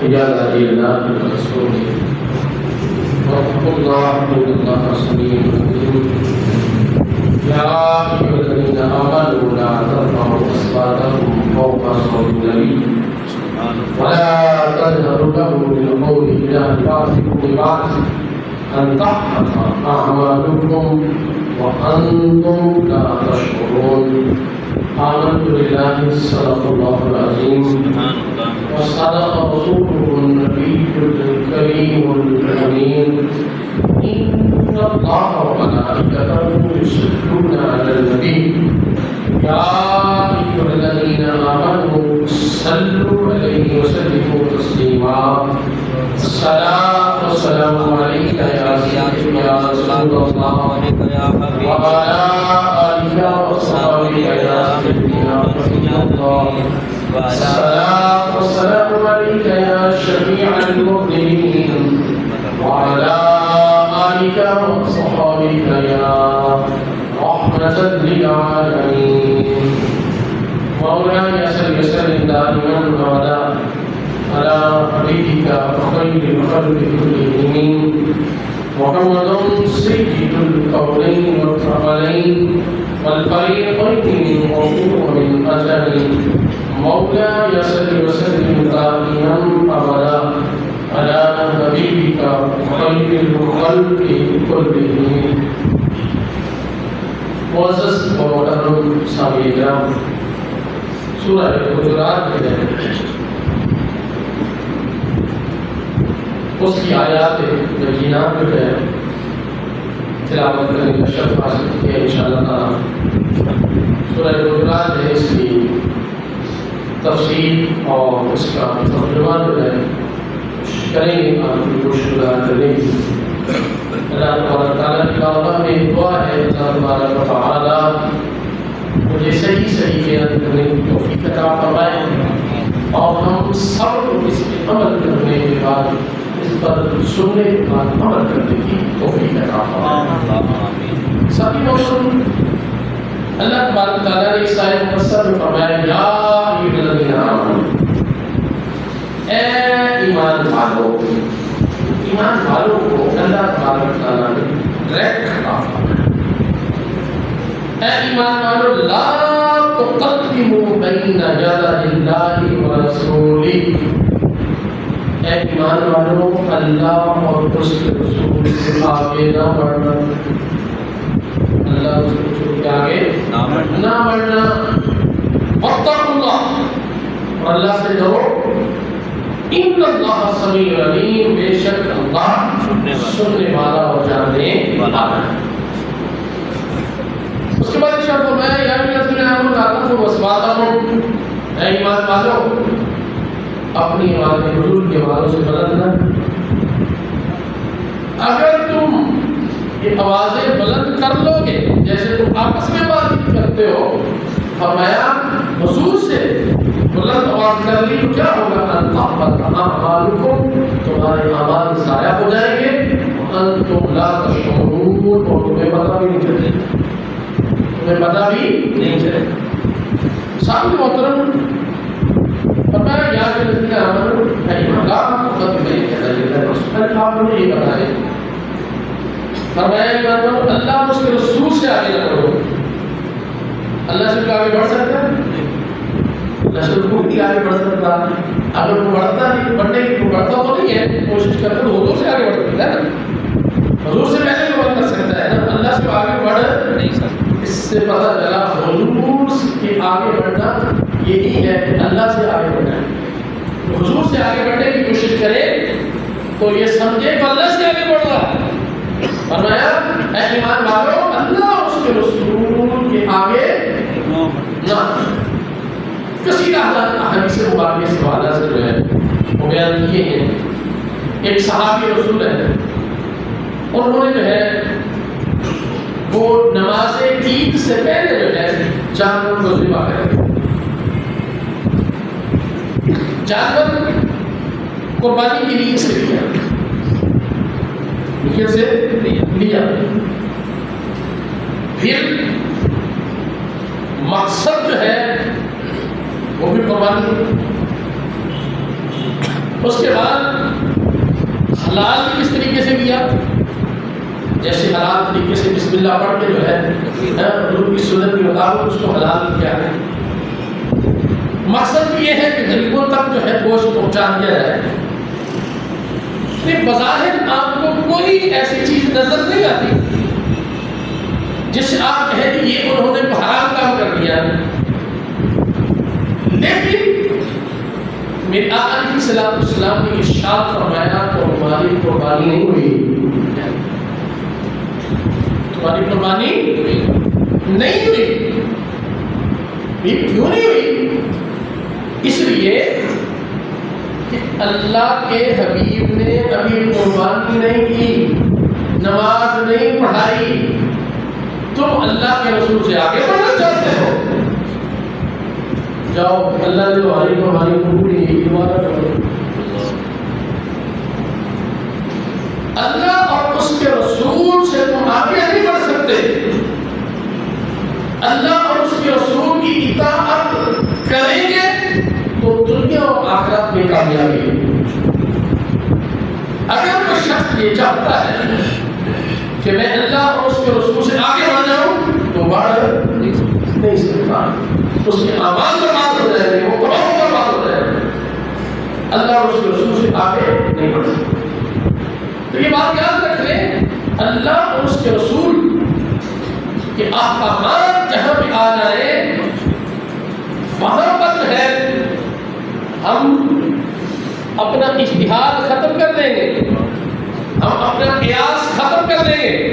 يا ذا الله ورسوله واتقوا الله إن الله سميع عليم يا أيها الذين آمنوا لا ترفعوا أصواتكم فوق صوت النبي ولا تجهروا له بالقول إلى بعضكم ببعض أن تحبط أعمالكم وأنتم لا تشعرون. آمنت بالله صدق الله العظيم وصدق رسوله النبي الكريم الأمين. إن الله وملائكته يصلون على النبي يا أيها الذين آمنوا صلوا عليه وسلموا تسليما. الصلاة والسلام عليك يا سيدي يا رسول الله وعلى آلك وصحبه يا سيدي يا رسول الله. الصلاة والسلام عليك يا شفيع المذنبين وعلى آلك وصحبه يا رحمة للعالمين. مولاي صل وسلم دائما أبدا على حبيبك خير الخلق كلهم محمد سيد الكونين والثقلين والفريقين من قبول ومن أجل. مولاي صل وسلم دائما أبدا على حبيبك خير الخلق كلهم. معزز و محترم سامعین کرام، سورہ حجرات میں ہے اس کی آیات بینات جو ہے تلاوت کرنے کا شرف حاصل کیا انشاءاللہ تعالی. سورہ حجرات ہے، اس کی تفسیر اور اس کا ترجمہ جو ہے کریں گے آپ کی کوشش کرنے کی. اللہ تبارک تعالیٰ کی بارگاہ میں دعا ہے اللہ تبارک و تعالیٰ مجھے صحیح بیان کرنے کی توفیق عطا فرمائے اور ہم سب کو اس پہ عمل کرنے کے بعد اس پر سننے کے بعد عمل کرنے کی توفیق عطا فرمائے. سبھی موسم اللہ تبارک تعالیٰ نے اس آیت مقدسہ میں فرمایا یا ایھا الذین آمنوا، اے ایمان والو. ایمان والوں کو اللہ تبارک تعالیٰ نے ڈائریکٹ خطاب فرمایا اے ایمان والو لا تقدموا بین یدی اللہ ورسولہ. اے ایمان والو اللہ اور اس کے رسول کے آگے نہ بڑھنا، اللہ اس کے رسول کے آگے نہ بڑھنا. واتقوا اللہ، اور اللہ سے ڈرو. ان اللہ سمیع علیم، بے شک اللہ سننے والا اور جاننے والا ہے. اس کے بعد ارشاد فرمایا یا ایھا الذین آمنوا لا ترفعوا اصواتکم، اے ایمان والو اپنی آواز بزرگ کے آوازوں سے بلند نہ. اگر تم یہ آوازیں بلند کر لو گے جیسے تم آپس میں بات کرتے ہو، فرمایا حضور سے بلند آواز کر لی تو کیا ہوگا؟ ان تحبط اعمالکم، تمہارے اعمال ضائع ہو جائیں گے. انتم لا تشعرون، اور تمہیں پتہ بھی نہیں چلے گا، تمہیں پتہ بھی نہیں چلے گا. سامنے محترم فرمایا یا ایھا الذین آمنوا، ایمان لا تقدموا بین یدی اللہ ورسولہ. آپ نے یہ بتایا فرمایا ایمان والو اللہ اور اس کے رسول سے آگے نہ بڑھو. اللہ سے آگے بڑھ سکتا ہے؟ اللہ سے کوئی بھی آگے بڑھ سکتا. اگر وہ بڑھتا نہیں، بڑھنے کی بڑھتا تو نہیں ہے، کوشش کرتا تو حضور سے آگے بڑھ سکتا ہے نا. حضور سے پہلے بھی بڑھ کر سکتا ہے نا، اللہ سے آگے بڑھ نہیں سکتا. اس سے پتہ چلا حضور کے آگے بڑھنا یہی ہے کہ اللہ سے آگے بڑھنا ہے. حضور سے آگے بڑھنے کی کوشش کرے تو یہ سمجھے کہ اللہ سے آگے بڑھ رہا ہے. فرمایا اے ایمان والو اللہ اور اس کے رسول کے آگے نہ. کسی حدیث مبارکہ سے حوالہ سے جو ہے وہ بیان کیے ہیں. ایک صحابی رسول ہے، انہوں نے جو ہے وہ نماز عید سے پہلے جو ہے جانور کو ذبح کرے. جانور قربانی کی نیت سے لیا، نیت سے لیا. پھر مقصد جو ہے وہ بھی قربانی. اس کے بعد حلال بھی کس طریقے سے کیا، جیسے حلال طریقے سے بسم اللہ پڑھ کے جو ہے حضور کی سنت کے مطابق اس کو حلال کیا ہے۔ مقصد یہ ہے کہ غریبوں تک جو ہے گوشت پہنچا دیا جائے۔ بظاہر آپ کو کوئی ایسی چیز نظر نہیں آتی جس سے آپ کہیں کہ یہ انہوں نے حرام کام کر دیا، لیکن میرے آقا علیہ الصلوۃ والسلام نے ارشاد فرمایا تمہاری قربانی نہیں ہوئی، تمہاری قربانی نہیں ہوئی۔ یہ کیوں نہیں ہوئی؟ اس لیے کہ اللہ کے حبیب نے ابھی قربانی نہیں کی، نماز نہیں پڑھائی، تم اللہ کے رسول سے آگے بڑھنا چاہتے ہو، جاؤ اللہ نے تمہاری قربانی قبول نہیں کی، دوبارہ کرو۔ اللہ اور اس کے رسول سے تم آگے نہیں بڑھ سکتے، اللہ اور اس کے رسول کی اطاعت کریں گے تو دنیا اور آخرت میں کامیابی ہے۔ اگر کوئی شخص یہ چاہتا ہے کہ میں اللہ اور اس کے رسول سے آگے بڑھ جاؤں تو بڑھ نہیں سکتا، اس کے اعمال برباد ہو جائیں گے، وہ تمام برباد ہو جائیں گے، اللہ اور اس کے رسول سے آگے نہیں بڑھ سکتا۔ تو یہ بات یاد رکھ لیں، اللہ اور اس کے رسول کے احکامات جہاں بھی آ جائیں وہاں پر جو ہے ہم اپنا اجتہاد ختم کر دیں گے، ہم اپنا قیاس ختم کر دیں گے،